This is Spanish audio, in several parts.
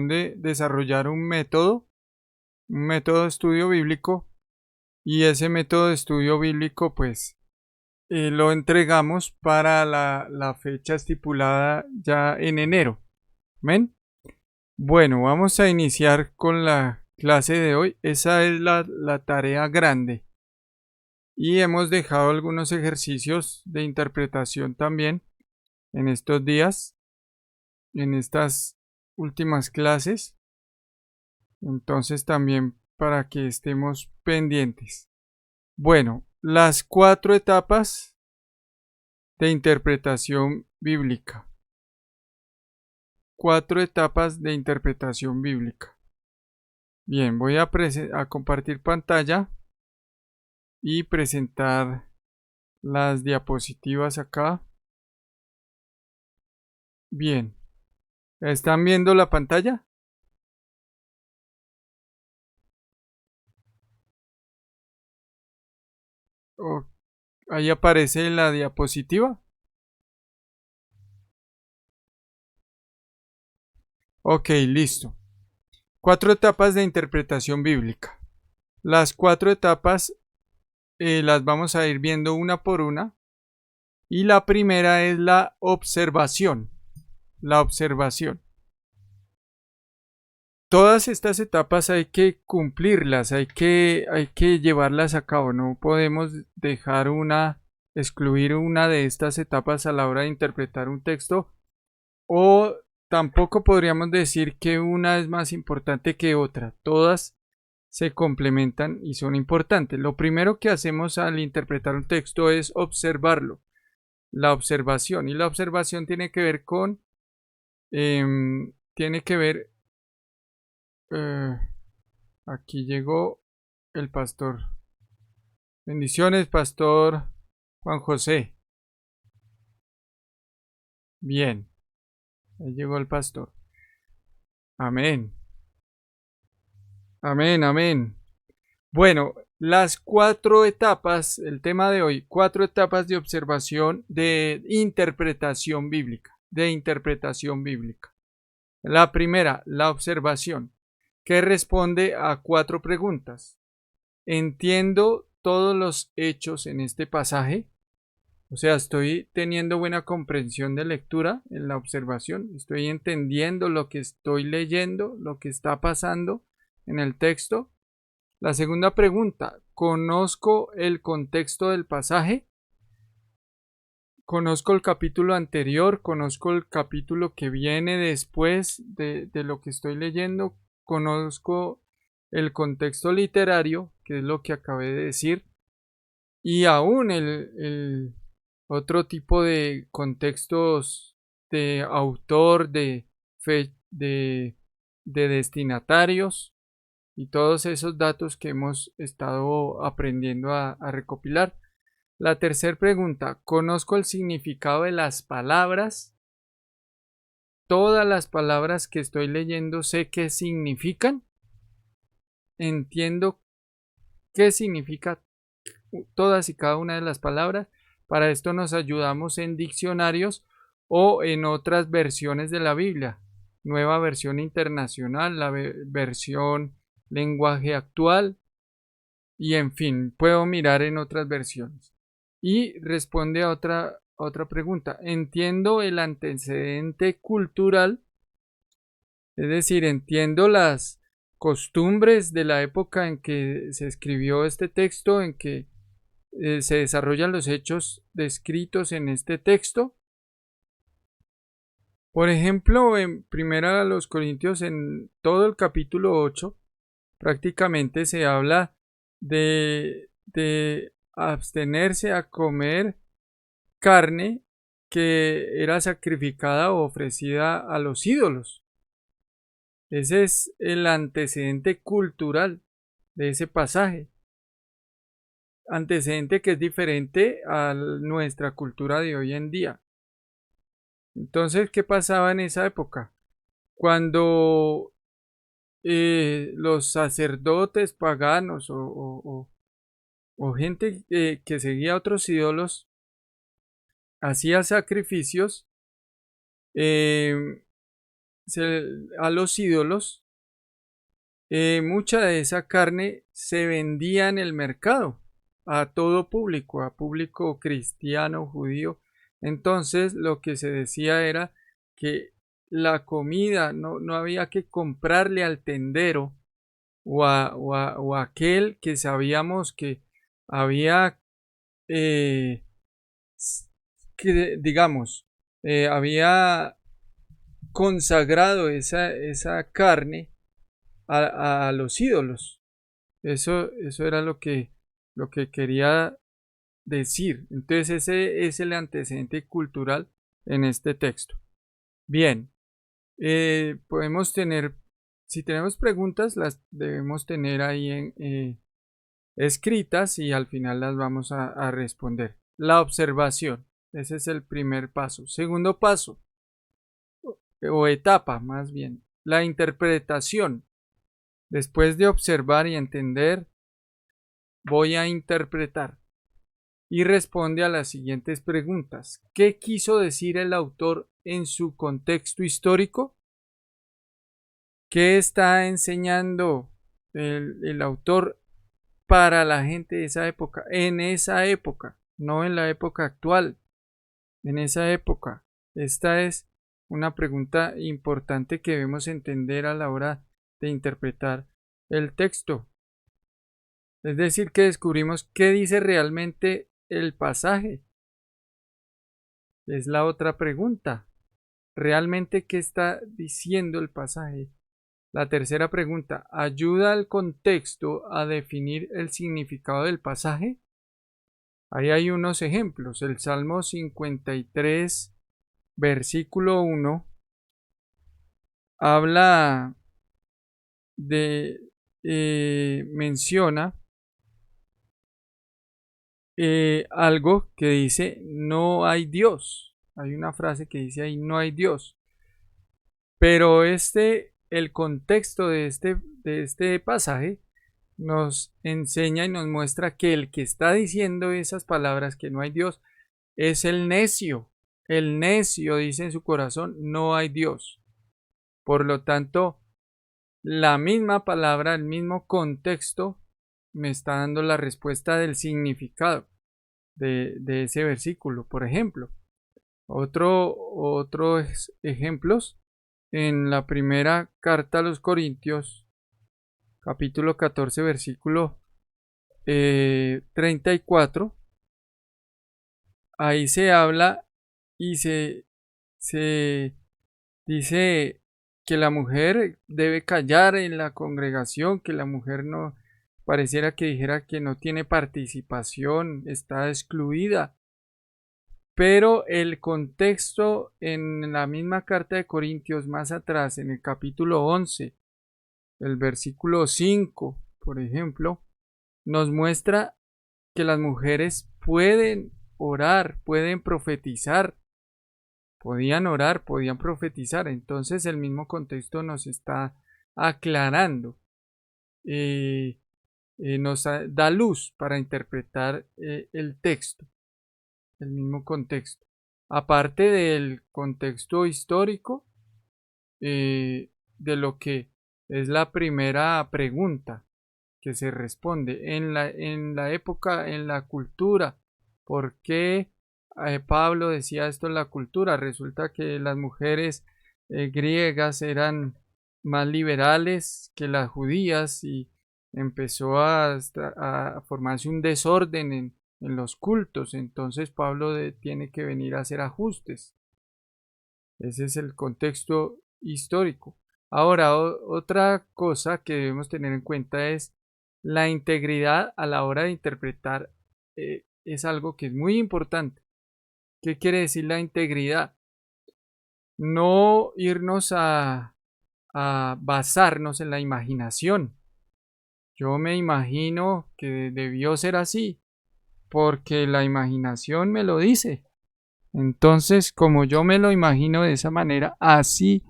corresponde desarrollar un método de estudio bíblico, y ese método de estudio bíblico pues lo entregamos para la fecha estipulada ya en enero. ¿Ven? Bueno, vamos a iniciar con la clase de hoy. Esa es la tarea grande. Y hemos dejado algunos ejercicios de interpretación también en estos días, en estas últimas clases. Entonces también para que estemos pendientes. Bueno, las 4 etapas de interpretación bíblica. 4 etapas de interpretación bíblica. Bien, voy a compartir pantalla y presentar las diapositivas acá. Bien, ¿están viendo la pantalla? Ahí aparece la diapositiva. Ok, listo. 4 etapas de interpretación bíblica. Las 4 etapas las vamos a ir viendo una por una. Y la primera es la observación. La observación. Todas estas etapas hay que cumplirlas, hay que llevarlas a cabo. No podemos excluir una de estas etapas a la hora de interpretar un texto, o tampoco podríamos decir que una es más importante que otra. Todas se complementan y son importantes. Lo primero que hacemos al interpretar un texto es observarlo. La observación. Y la observación tiene que ver con... aquí llegó el pastor. Bendiciones, pastor Juan José. Bien. Ahí llegó el pastor. Amén. Amén, amén. Bueno, las 4 etapas, el tema de hoy, 4 etapas de observación de interpretación bíblica. La primera, la observación, que responde a 4 preguntas. ¿Entiendo todos los hechos en este pasaje? O sea, estoy teniendo buena comprensión de lectura en la observación. Estoy entendiendo lo que estoy leyendo, lo que está pasando en el texto. La segunda pregunta, ¿conozco el contexto del pasaje? ¿Conozco el capítulo anterior? ¿Conozco el capítulo que viene después de lo que estoy leyendo? ¿Conozco el contexto literario, que es lo que acabé de decir? Y aún el otro tipo de contextos de autor, de destinatarios y todos esos datos que hemos estado aprendiendo a recopilar. La tercera pregunta, ¿conozco el significado de las palabras? ¿Todas las palabras que estoy leyendo sé qué significan? ¿Entiendo qué significa todas y cada una de las palabras? Para esto nos ayudamos en diccionarios o en otras versiones de la Biblia. Nueva versión internacional, la versión lenguaje actual, y en fin, puedo mirar en otras versiones. Y responde a otra pregunta. ¿Entiendo el antecedente cultural? Es decir, entiendo las costumbres de la época en que se escribió este texto, en que se desarrollan los hechos descritos en este texto. Por ejemplo, en Primera a los Corintios, en todo el capítulo 8, prácticamente se habla de abstenerse a comer carne que era sacrificada o ofrecida a los ídolos. Ese es el antecedente cultural de ese pasaje. Antecedente que es diferente a nuestra cultura de hoy en día. Entonces, ¿qué pasaba en esa época? Cuando los sacerdotes paganos o gente que seguía otros ídolos hacía sacrificios, a los ídolos, mucha de esa carne se vendía en el mercado a todo público, a público cristiano, judío. Entonces lo que se decía era que la comida no había que comprarle al tendero o a aquel que sabíamos que había, que digamos, había consagrado esa carne a los ídolos. Eso era lo que quería decir. Entonces ese es el antecedente cultural en este texto. Bien, podemos tener, si tenemos preguntas, las debemos tener ahí escritas y al final las vamos a responder. La observación, ese es el primer paso. Segundo paso, o etapa más bien, la interpretación. Después de observar y entender, voy a interpretar. Y responde a las siguientes preguntas. ¿Qué quiso decir el autor en su contexto histórico? ¿Qué está enseñando el autor para la gente de esa época? En esa época, no en la época actual. En esa época. Esta es una pregunta importante que debemos entender a la hora de interpretar el texto. Es decir, que descubrimos qué dice realmente el pasaje. Es la otra pregunta. ¿Realmente qué está diciendo el pasaje? La tercera pregunta, ¿ayuda el contexto a definir el significado del pasaje? Ahí hay unos ejemplos. El Salmo 53, versículo 1, habla de, menciona algo que dice, no hay Dios. Hay una frase que dice ahí, no hay Dios. Pero el contexto de este pasaje nos enseña y nos muestra que el que está diciendo esas palabras, que no hay Dios, es el necio. El necio dice en su corazón, no hay Dios. Por lo tanto, la misma palabra, el mismo contexto, me está dando la respuesta del significado de ese versículo. Por ejemplo, otros ejemplos en la primera carta a los Corintios, capítulo 14, versículo 34, ahí se habla y se dice que la mujer debe callar en la congregación, que la mujer no pareciera que dijera que no tiene participación, está excluida. Pero el contexto en la misma carta de Corintios más atrás, en el capítulo 11, el versículo 5, por ejemplo, nos muestra que las mujeres pueden orar, pueden profetizar, podían orar, podían profetizar. Entonces el mismo contexto nos está aclarando, nos da luz para interpretar el texto, el mismo contexto. Aparte del contexto histórico, de lo que es la primera pregunta que se responde en la época, en la cultura. ¿Por qué Pablo decía esto en la cultura? Resulta que las mujeres griegas eran más liberales que las judías y empezó a formarse un desorden en los cultos. Entonces Pablo tiene que venir a hacer ajustes. Ese es el contexto histórico. Ahora, otra cosa que debemos tener en cuenta es la integridad a la hora de interpretar. Es algo que es muy importante. ¿Qué quiere decir la integridad? No irnos a basarnos en la imaginación. Yo me imagino que debió ser así, porque la imaginación me lo dice. Entonces, como yo me lo imagino de esa manera, así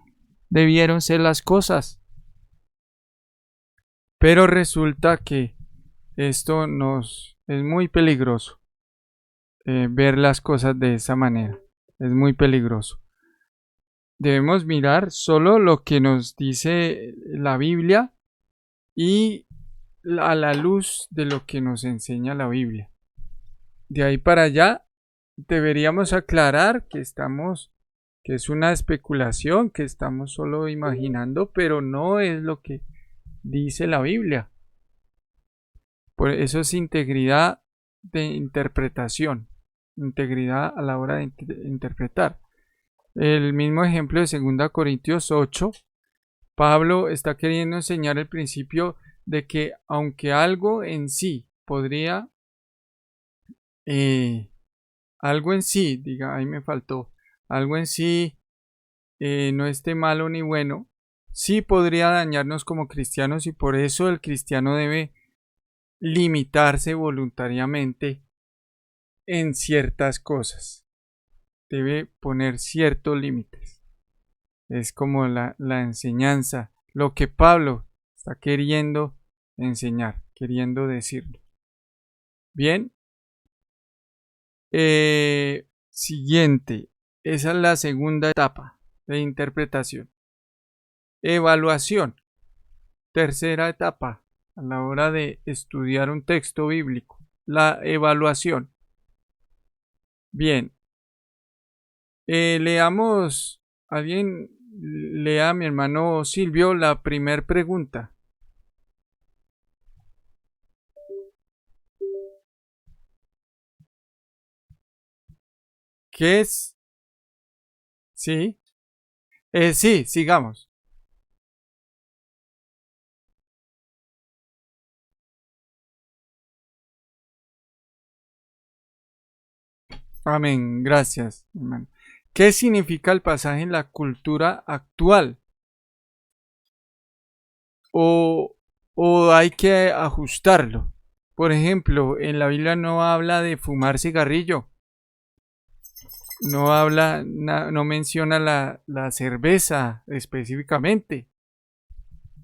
debieron ser las cosas. Pero resulta que esto es muy peligroso. Ver las cosas de esa manera. Es muy peligroso. Debemos mirar solo lo que nos dice la Biblia y a la luz de lo que nos enseña la Biblia. De ahí para allá deberíamos aclarar que que es una especulación, que estamos solo imaginando, pero no es lo que dice la Biblia. Por eso es integridad de interpretación, integridad a la hora de interpretar. El mismo ejemplo de 2 Corintios 8, Pablo está queriendo enseñar el principio de que aunque algo en sí podría, algo en sí, diga, ahí me faltó, algo en sí no esté malo ni bueno, sí podría dañarnos como cristianos y por eso el cristiano debe limitarse voluntariamente en ciertas cosas. Debe poner ciertos límites. Es como la enseñanza, lo que Pablo está queriendo enseñar, queriendo decirlo. Bien. Siguiente. Esa es la segunda etapa de interpretación. Evaluación. Tercera etapa a la hora de estudiar un texto bíblico. La evaluación. Bien. Leamos, alguien lea a mi hermano Silvio la primera pregunta. ¿Qué es? Sí. Sí, sigamos. Amén. Gracias, hermano. ¿Qué significa el pasaje en la cultura actual? O, o hay que ajustarlo. Por ejemplo, en la Biblia no habla de fumar cigarrillo, no habla, no menciona la cerveza específicamente.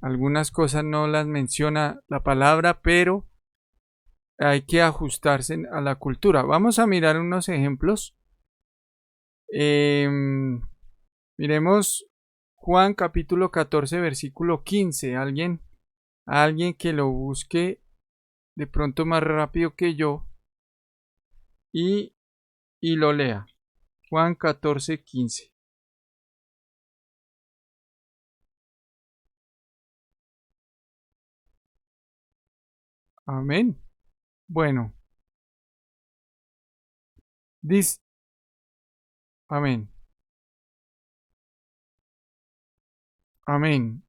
Algunas cosas no las menciona la palabra, pero hay que ajustarse a la cultura. Vamos a mirar unos ejemplos. Miremos Juan capítulo 14, versículo 15. Alguien que lo busque de pronto más rápido que yo y, y lo lea. Juan 14, 15. Amén. Bueno, dice, amén, amén,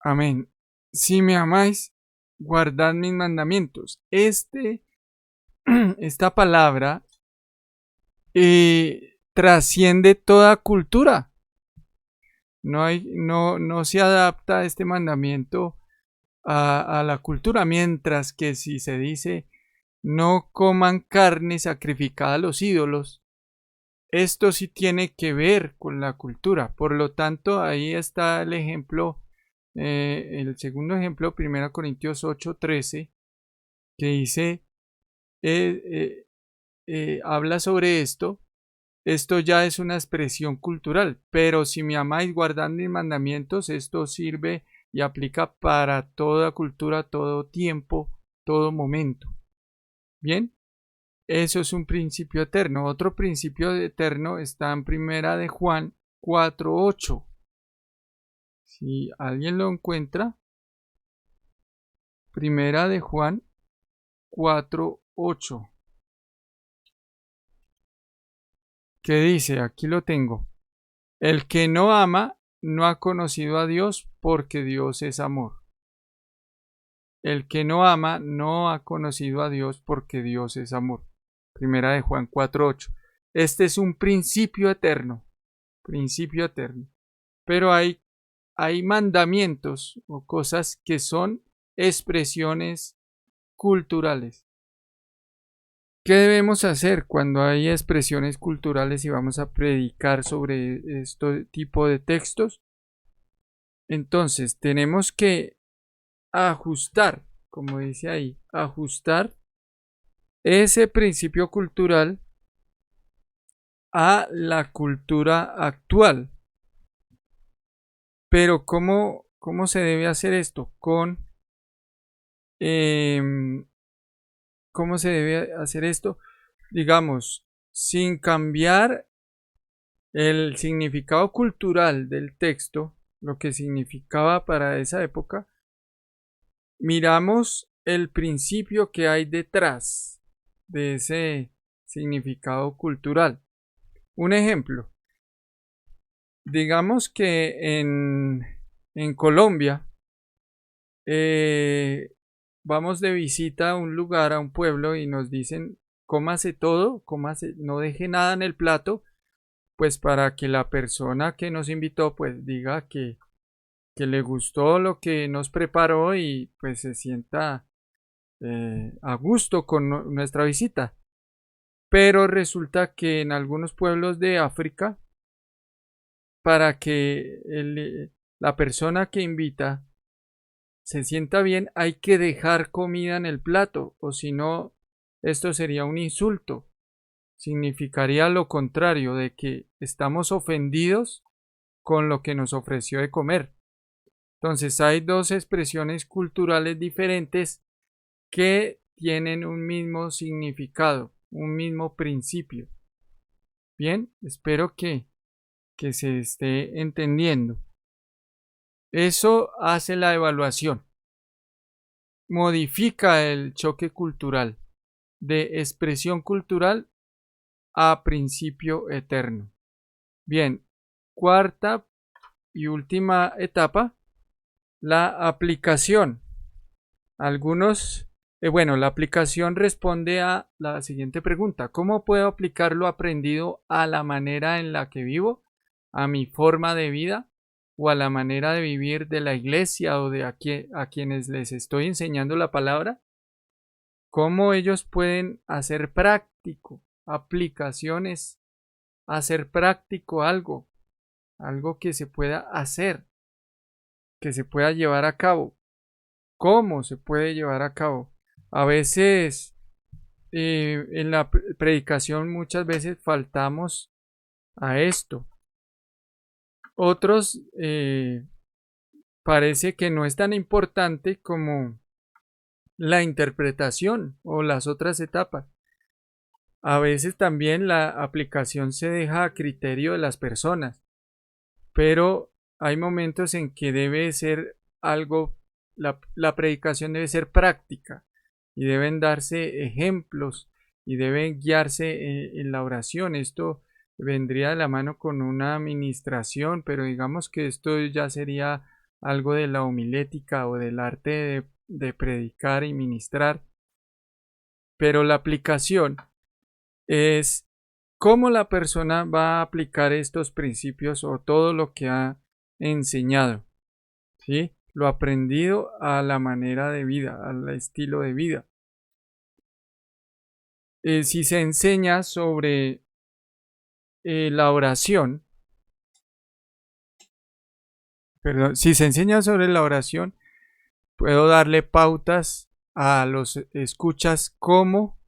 amén. Si me amáis, guardad mis mandamientos. Esta palabra trasciende toda cultura. No se adapta a este mandamiento a la cultura, mientras que si se dice no coman carne sacrificada a los ídolos, esto sí tiene que ver con la cultura. Por lo tanto, ahí está el ejemplo, el segundo ejemplo, 1 Corintios 8:13, que dice, habla sobre esto. Esto ya es una expresión cultural, pero si me amáis guardad mis mandamientos, esto sirve y aplica para toda cultura, todo tiempo, todo momento. Bien, eso es un principio eterno. Otro principio eterno está en primera de Juan 4:8. Si alguien lo encuentra, primera de Juan 4:8. ¿Qué dice? Aquí lo tengo. El que no ama no ha conocido a Dios porque Dios es amor. El que no ama no ha conocido a Dios porque Dios es amor. Primera de Juan 4:8. Este es un principio eterno. Principio eterno. Pero hay mandamientos o cosas que son expresiones culturales. ¿Qué debemos hacer cuando hay expresiones culturales y vamos a predicar sobre este tipo de textos? Entonces, tenemos que ajustar, como dice ahí, ajustar ese principio cultural a la cultura actual. Pero ¿cómo se debe hacer esto? ¿Cómo se debe hacer esto? Digamos, sin cambiar el significado cultural del texto, lo que significaba para esa época, miramos el principio que hay detrás de ese significado cultural. Un ejemplo, digamos que en Colombia vamos de visita a un lugar, a un pueblo y nos dicen, cómase todo, cómase, no deje nada en el plato, pues para que la persona que nos invitó pues diga que le gustó lo que nos preparó y pues se sienta a gusto con nuestra visita. Pero resulta que en algunos pueblos de África, para que la persona que invita se sienta bien, hay que dejar comida en el plato, o si no, esto sería un insulto. Significaría lo contrario, de que estamos ofendidos con lo que nos ofreció de comer. Entonces hay dos expresiones culturales diferentes que tienen un mismo significado, un mismo principio. Bien, espero que se esté entendiendo. Eso hace la evaluación. Modifica el choque cultural de expresión cultural a principio eterno. Bien, cuarta y última etapa, la aplicación. La aplicación responde a la siguiente pregunta: ¿cómo puedo aplicar lo aprendido a la manera en la que vivo, a mi forma de vida o a la manera de vivir de la iglesia o de a quienes les estoy enseñando la palabra? ¿Cómo ellos pueden hacer práctico aplicaciones, hacer práctico algo que se pueda hacer, que se pueda llevar a cabo? ¿Cómo se puede llevar a cabo? A veces en la predicación muchas veces faltamos a esto. Otros parece que no es tan importante como la interpretación o las otras etapas. A veces también la aplicación se deja a criterio de las personas, pero hay momentos en que debe ser algo, la predicación debe ser práctica y deben darse ejemplos y deben guiarse en la oración. Esto vendría de la mano con una administración, pero digamos que esto ya sería algo de la homilética o del arte de predicar y ministrar. Pero la aplicación es cómo la persona va a aplicar estos principios o todo lo que ha enseñado, ¿sí? Lo aprendido a la manera de vida, al estilo de vida. Si se enseña sobre la oración, si se enseña sobre la oración, puedo darle pautas a los escuchas cómo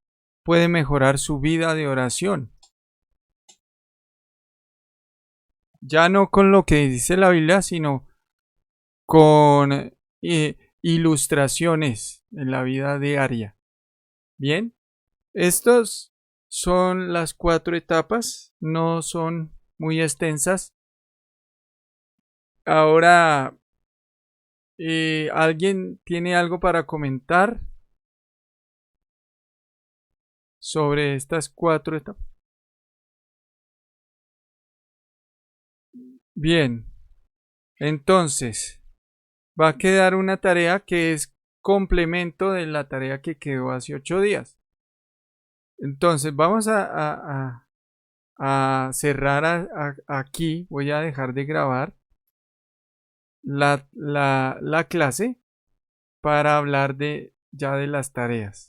puede mejorar su vida de oración. Ya no con lo que dice la Biblia, sino con ilustraciones en la vida diaria. Bien, estas son las 4 etapas, no son muy extensas. Ahora, ¿alguien tiene algo para comentar sobre estas 4 etapas? Bien, entonces va a quedar una tarea que es complemento de la tarea que quedó hace 8 días. Entonces vamos a cerrar aquí. Voy a dejar de grabar la clase para hablar ya de las tareas.